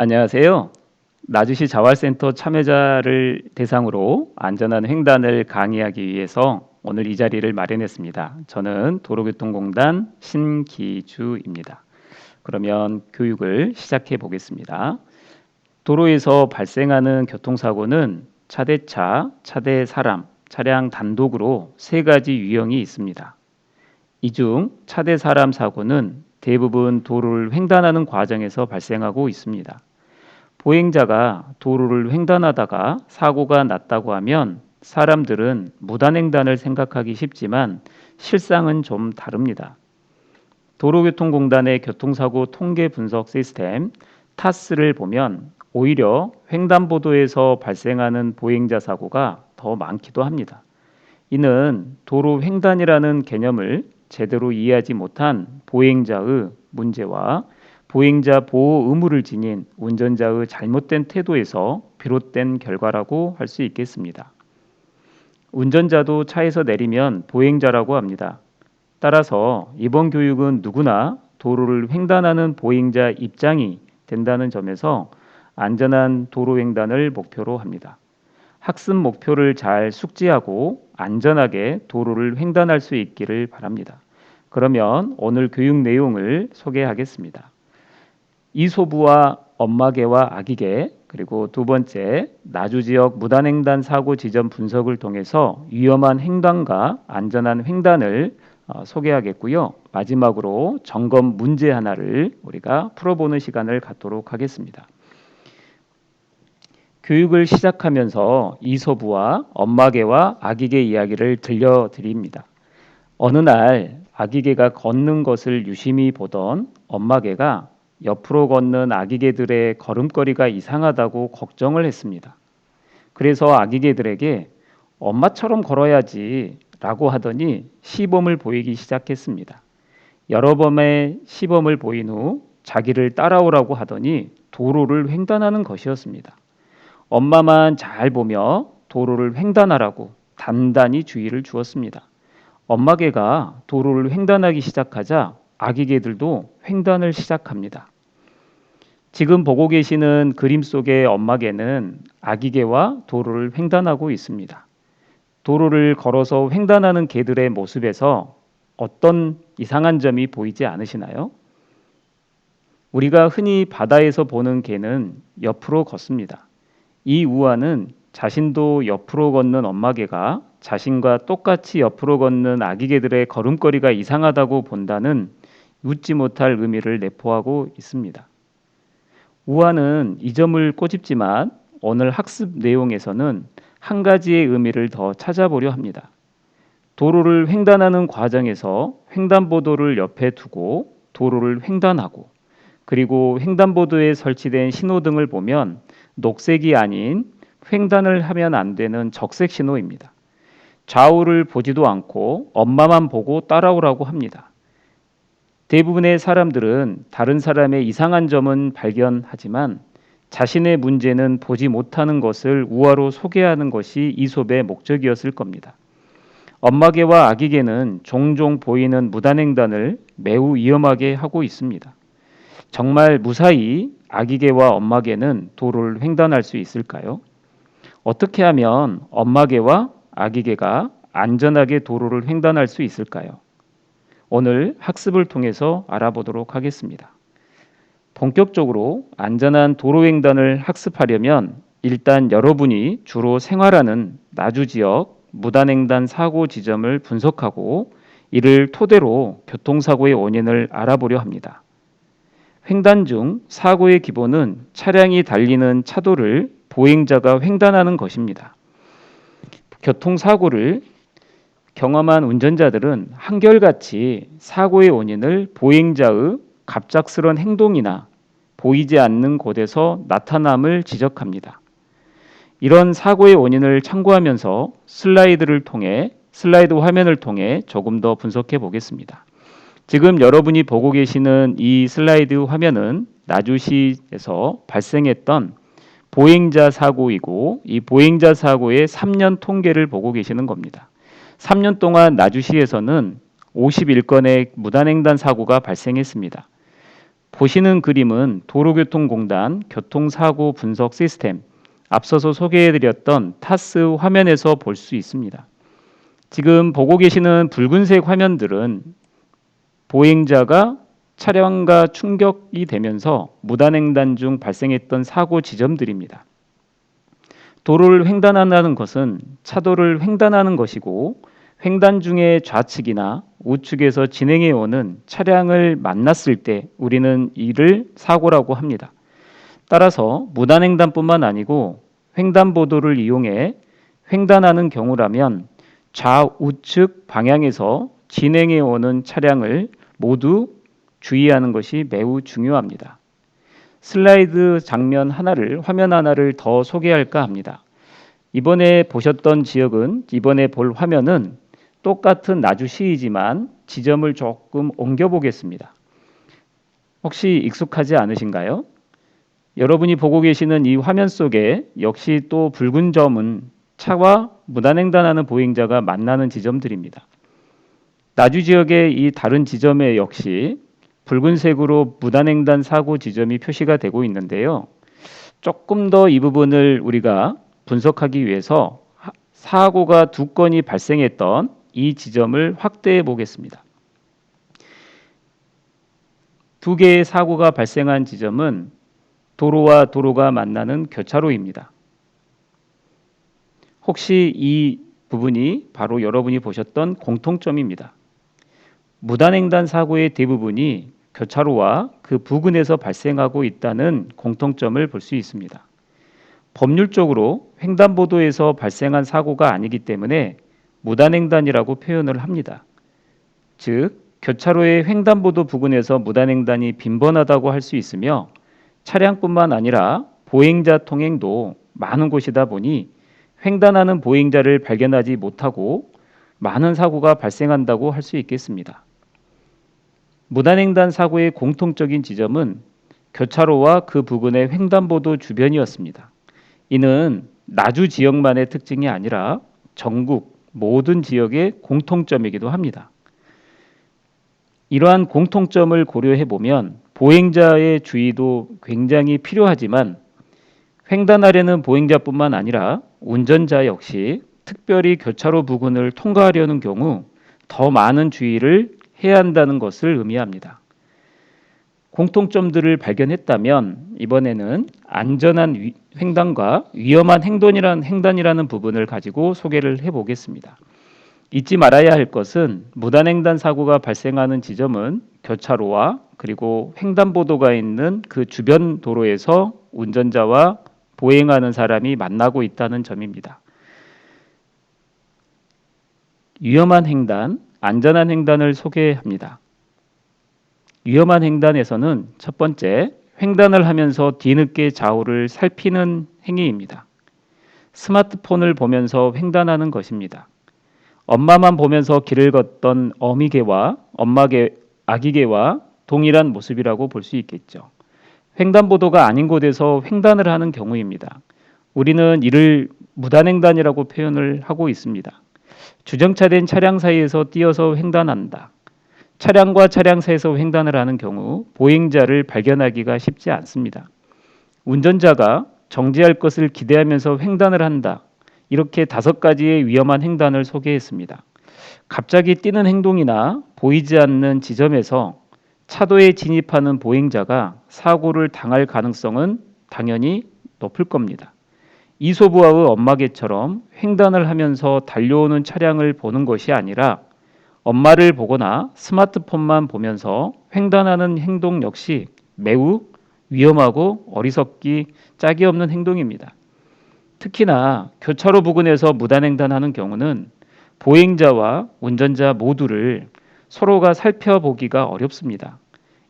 안녕하세요. 나주시 자활센터 참여자를 대상으로 안전한 횡단을 강의하기 위해서 오늘 이 자리를 마련했습니다. 저는 도로교통공단 신기주입니다. 그러면 교육을 시작해 보겠습니다. 도로에서 발생하는 교통사고는 차대차, 차대 사람, 차량 단독으로 세 가지 유형이 있습니다. 이 중 차대 사람 사고는 대부분 도로를 횡단하는 과정에서 발생하고 있습니다. 보행자가 도로를 횡단하다가 사고가 났다고 하면 사람들은 무단횡단을 생각하기 쉽지만 실상은 좀 다릅니다. 도로교통공단의 교통사고 통계 분석 시스템 타스를 보면 오히려 횡단보도에서 발생하는 보행자 사고가 더 많기도 합니다. 이는 도로 횡단이라는 개념을 제대로 이해하지 못한 보행자의 문제와 보행자 보호 의무를 지닌 운전자의 잘못된 태도에서 비롯된 결과라고 할 수 있겠습니다. 운전자도 차에서 내리면 보행자라고 합니다. 따라서 이번 교육은 누구나 도로를 횡단하는 보행자 입장이 된다는 점에서 안전한 도로 횡단을 목표로 합니다. 학습 목표를 잘 숙지하고 안전하게 도로를 횡단할 수 있기를 바랍니다. 그러면 오늘 교육 내용을 소개하겠습니다. 이소부와 엄마개와 아기개, 그리고 두 번째 나주지역 무단횡단 사고 지점 분석을 통해서 위험한 횡단과 안전한 횡단을 소개하겠고요. 마지막으로 점검 문제 하나를 우리가 풀어보는 시간을 갖도록 하겠습니다. 교육을 시작하면서 이소부와 엄마개와 아기개 이야기를 들려드립니다. 어느 날 아기개가 걷는 것을 유심히 보던 엄마개가 옆으로 걷는 아기개들의 걸음걸이가 이상하다고 걱정을 했습니다. 그래서 아기개들에게 엄마처럼 걸어야지 라고 하더니 시범을 보이기 시작했습니다. 여러 번의 시범을 보인 후 자기를 따라오라고 하더니 도로를 횡단하는 것이었습니다. 엄마만 잘 보며 도로를 횡단하라고 단단히 주의를 주었습니다. 엄마개가 도로를 횡단하기 시작하자 아기개들도 횡단을 시작합니다. 지금 보고 계시는 그림 속의 엄마개는 아기개와 도로를 횡단하고 있습니다. 도로를 걸어서 횡단하는 개들의 모습에서 어떤 이상한 점이 보이지 않으시나요? 우리가 흔히 바다에서 보는 개는 옆으로 걷습니다. 이 우화는 자신도 옆으로 걷는 엄마개가 자신과 똑같이 옆으로 걷는 아기개들의 걸음걸이가 이상하다고 본다는 웃지 못할 의미를 내포하고 있습니다. 우화는 이 점을 꼬집지만 오늘 학습 내용에서는 한 가지의 의미를 더 찾아보려 합니다. 도로를 횡단하는 과정에서 횡단보도를 옆에 두고 도로를 횡단하고 그리고 횡단보도에 설치된 신호등을 보면 녹색이 아닌 횡단을 하면 안 되는 적색 신호입니다. 좌우를 보지도 않고 엄마만 보고 따라오라고 합니다. 대부분의 사람들은 다른 사람의 이상한 점은 발견하지만 자신의 문제는 보지 못하는 것을 우화로 소개하는 것이 이솝의 목적이었을 겁니다. 엄마개와 아기개는 종종 보이는 무단횡단을 매우 위험하게 하고 있습니다. 정말 무사히 아기개와 엄마개는 도로를 횡단할 수 있을까요? 어떻게 하면 엄마개와 아기개가 안전하게 도로를 횡단할 수 있을까요? 오늘 학습을 통해서 알아보도록 하겠습니다. 본격적으로 안전한 도로 횡단을 학습하려면 일단 여러분이 주로 생활하는 나주 지역 무단횡단 사고 지점을 분석하고 이를 토대로 교통사고의 원인을 알아보려 합니다. 횡단 중 사고의 기본은 차량이 달리는 차도를 보행자가 횡단하는 것입니다. 교통사고를 경험한 운전자들은 한결같이 사고의 원인을 보행자의 갑작스런 행동이나 보이지 않는 곳에서 나타남을 지적합니다. 이런 사고의 원인을 참고하면서 슬라이드 화면을 통해 조금 더 분석해 보겠습니다. 지금 여러분이 보고 계시는 이 슬라이드 화면은 나주시에서 발생했던 보행자 사고이고 이 보행자 사고의 3년 통계를 보고 계시는 겁니다. 3년 동안 나주시에서는 51건의 무단횡단 사고가 발생했습니다. 보시는 그림은 도로교통공단 교통사고 분석 시스템, 앞서서 소개해드렸던 타스 화면에서 볼 수 있습니다. 지금 보고 계시는 붉은색 화면들은 보행자가 차량과 충격이 되면서 무단횡단 중 발생했던 사고 지점들입니다. 도로를 횡단한다는 것은 차도를 횡단하는 것이고, 횡단 중에 좌측이나 우측에서 진행해 오는 차량을 만났을 때 우리는 이를 사고라고 합니다. 따라서 무단횡단뿐만 아니고 횡단보도를 이용해 횡단하는 경우라면 좌우측 방향에서 진행해 오는 차량을 모두 주의하는 것이 매우 중요합니다. 슬라이드 장면 하나를, 화면 하나를 더 소개할까 합니다. 이번에 보셨던 지역은, 이번에 볼 화면은 똑같은 나주시이지만 지점을 조금 옮겨 보겠습니다. 혹시 익숙하지 않으신가요? 여러분이 보고 계시는 이 화면 속에 역시 또 붉은 점은 차와 무단횡단하는 보행자가 만나는 지점들입니다. 나주 지역의 이 다른 지점에 역시 붉은색으로 무단횡단 사고 지점이 표시가 되고 있는데요. 조금 더 이 부분을 우리가 분석하기 위해서 사고가 2건이 발생했던 이 지점을 확대해 보겠습니다. 2개의 사고가 발생한 지점은 도로와 도로가 만나는 교차로입니다. 혹시 이 부분이 바로 여러분이 보셨던 공통점입니다. 무단횡단 사고의 대부분이 교차로와 그 부근에서 발생하고 있다는 공통점을 볼 수 있습니다. 법률적으로 횡단보도에서 발생한 사고가 아니기 때문에 무단횡단이라고 표현을 합니다. 즉, 교차로의 횡단보도 부근에서 무단횡단이 빈번하다고 할 수 있으며, 차량뿐만 아니라 보행자 통행도 많은 곳이다 보니 횡단하는 보행자를 발견하지 못하고 많은 사고가 발생한다고 할 수 있겠습니다. 무단횡단 사고의 공통적인 지점은 교차로와 그 부근의 횡단보도 주변이었습니다. 이는 나주 지역만의 특징이 아니라 전국 모든 지역의 공통점이기도 합니다. 이러한 공통점을 고려해 보면 보행자의 주의도 굉장히 필요하지만, 횡단하려는 보행자뿐만 아니라 운전자 역시 특별히 교차로 부근을 통과하려는 경우 더 많은 주의를 해야 한다는 것을 의미합니다. 공통점들을 발견했다면 이번에는 안전한 횡단과 위험한 행단이라는 부분을 가지고 소개를 해보겠습니다. 잊지 말아야 할 것은 무단횡단 사고가 발생하는 지점은 교차로와 그리고 횡단보도가 있는 그 주변 도로에서 운전자와 보행하는 사람이 만나고 있다는 점입니다. 위험한 횡단, 안전한 횡단을 소개합니다. 위험한 횡단에서는 첫 번째, 횡단을 하면서 뒤늦게 좌우를 살피는 행위입니다. 스마트폰을 보면서 횡단하는 것입니다. 엄마만 보면서 길을 걷던 어미개와 아기개와 동일한 모습이라고 볼 수 있겠죠. 횡단보도가 아닌 곳에서 횡단을 하는 경우입니다. 우리는 이를 무단횡단이라고 표현을 하고 있습니다. 주정차된 차량 사이에서 뛰어서 횡단한다. 차량과 차량 사이에서 횡단을 하는 경우 보행자를 발견하기가 쉽지 않습니다. 운전자가 정지할 것을 기대하면서 횡단을 한다. 이렇게 5가지의 위험한 횡단을 소개했습니다. 갑자기 뛰는 행동이나 보이지 않는 지점에서 차도에 진입하는 보행자가 사고를 당할 가능성은 당연히 높을 겁니다. 이소부와의 엄마개처럼 횡단을 하면서 달려오는 차량을 보는 것이 아니라 엄마를 보거나 스마트폰만 보면서 횡단하는 행동 역시 매우 위험하고 어리석기 짝이 없는 행동입니다. 특히나 교차로 부근에서 무단횡단하는 경우는 보행자와 운전자 모두를 서로가 살펴보기가 어렵습니다.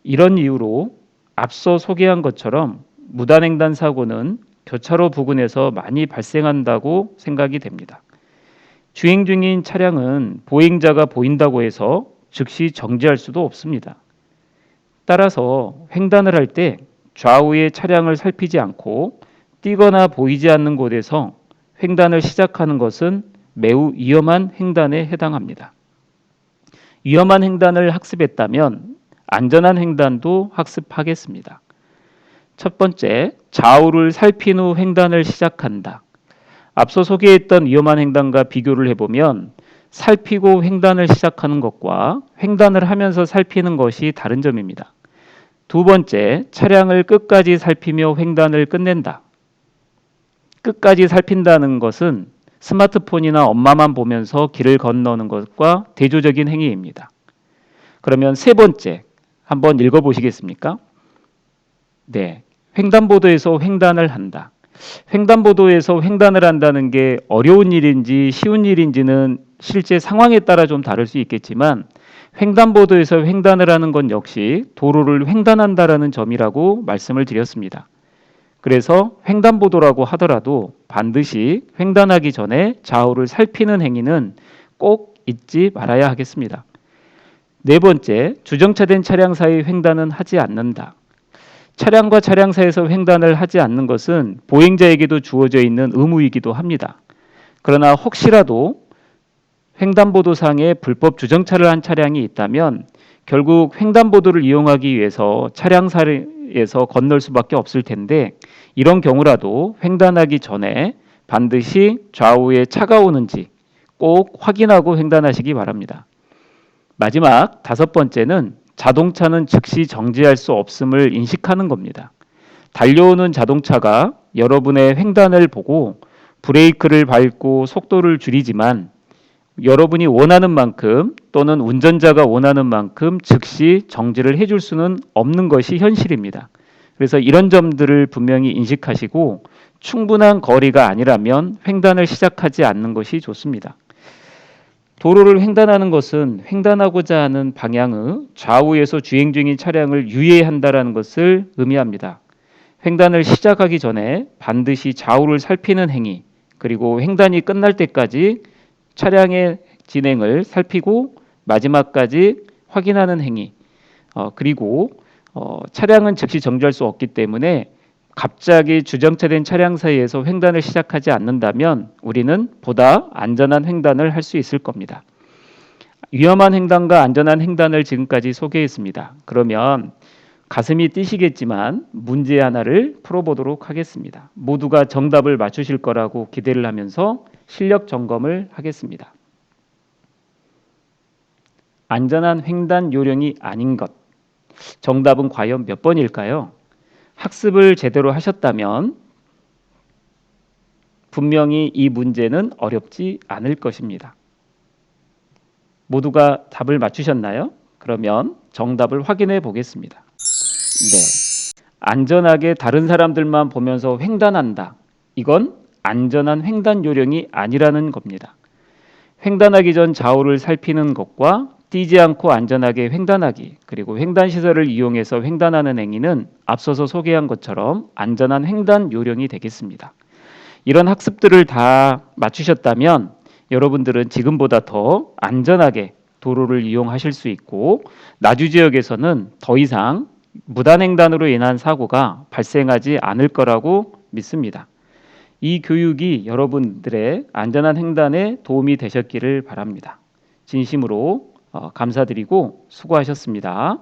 이런 이유로 앞서 소개한 것처럼 무단횡단 사고는 교차로 부근에서 많이 발생한다고 생각이 됩니다. 주행 중인 차량은 보행자가 보인다고 해서 즉시 정지할 수도 없습니다. 따라서 횡단을 할 때 좌우의 차량을 살피지 않고 뛰거나 보이지 않는 곳에서 횡단을 시작하는 것은 매우 위험한 횡단에 해당합니다. 위험한 횡단을 학습했다면 안전한 횡단도 학습하겠습니다. 첫 번째, 좌우를 살핀 후 횡단을 시작한다. 앞서 소개했던 위험한 횡단과 비교를 해보면 살피고 횡단을 시작하는 것과 횡단을 하면서 살피는 것이 다른 점입니다. 두 번째, 차량을 끝까지 살피며 횡단을 끝낸다. 끝까지 살핀다는 것은 스마트폰이나 엄마만 보면서 길을 건너는 것과 대조적인 행위입니다. 그러면 세 번째, 한번 읽어보시겠습니까? 네, 횡단보도에서 횡단을 한다. 횡단보도에서 횡단을 한다는 게 어려운 일인지 쉬운 일인지는 실제 상황에 따라 좀 다를 수 있겠지만 횡단보도에서 횡단을 하는 건 역시 도로를 횡단한다라는 점이라고 말씀을 드렸습니다. 그래서 횡단보도라고 하더라도 반드시 횡단하기 전에 좌우를 살피는 행위는 꼭 잊지 말아야 하겠습니다. 네 번째, 주정차된 차량 사이 횡단은 하지 않는다. 차량과 차량 사이에서 횡단을 하지 않는 것은 보행자에게도 주어져 있는 의무이기도 합니다. 그러나 혹시라도 횡단보도상에 불법 주정차를 한 차량이 있다면 결국 횡단보도를 이용하기 위해서 차량 사이에서 건널 수밖에 없을 텐데 이런 경우라도 횡단하기 전에 반드시 좌우에 차가 오는지 꼭 확인하고 횡단하시기 바랍니다. 마지막 다섯 번째는 자동차는 즉시 정지할 수 없음을 인식하는 겁니다. 달려오는 자동차가 여러분의 횡단을 보고 브레이크를 밟고 속도를 줄이지만 여러분이 원하는 만큼 또는 운전자가 원하는 만큼 즉시 정지를 해줄 수는 없는 것이 현실입니다. 그래서 이런 점들을 분명히 인식하시고 충분한 거리가 아니라면 횡단을 시작하지 않는 것이 좋습니다. 도로를 횡단하는 것은 횡단하고자 하는 방향의 좌우에서 주행 중인 차량을 유예한다는 것을 의미합니다. 횡단을 시작하기 전에 반드시 좌우를 살피는 행위, 그리고 횡단이 끝날 때까지 차량의 진행을 살피고 마지막까지 확인하는 행위, 그리고 차량은 즉시 정지할 수 없기 때문에 갑자기 주정차된 차량 사이에서 횡단을 시작하지 않는다면 우리는 보다 안전한 횡단을 할 수 있을 겁니다. 위험한 횡단과 안전한 횡단을 지금까지 소개했습니다. 그러면 가슴이 뛰시겠지만 문제 하나를 풀어보도록 하겠습니다. 모두가 정답을 맞추실 거라고 기대를 하면서 실력 점검을 하겠습니다. 안전한 횡단 요령이 아닌 것. 정답은 과연 몇 번일까요? 학습을 제대로 하셨다면 분명히 이 문제는 어렵지 않을 것입니다. 모두가 답을 맞추셨나요? 그러면 정답을 확인해 보겠습니다. 네. 안전하게 다른 사람들만 보면서 횡단한다. 이건 안전한 횡단 요령이 아니라는 겁니다. 횡단하기 전 좌우를 살피는 것과 뛰지 않고 안전하게 횡단하기, 그리고 횡단시설을 이용해서 횡단하는 행위는 앞서서 소개한 것처럼 안전한 횡단 요령이 되겠습니다. 이런 학습들을 다 맞추셨다면 여러분들은 지금보다 더 안전하게 도로를 이용하실 수 있고 나주 지역에서는 더 이상 무단횡단으로 인한 사고가 발생하지 않을 거라고 믿습니다. 이 교육이 여러분들의 안전한 횡단에 도움이 되셨기를 바랍니다. 진심으로 감사드리고 수고하셨습니다.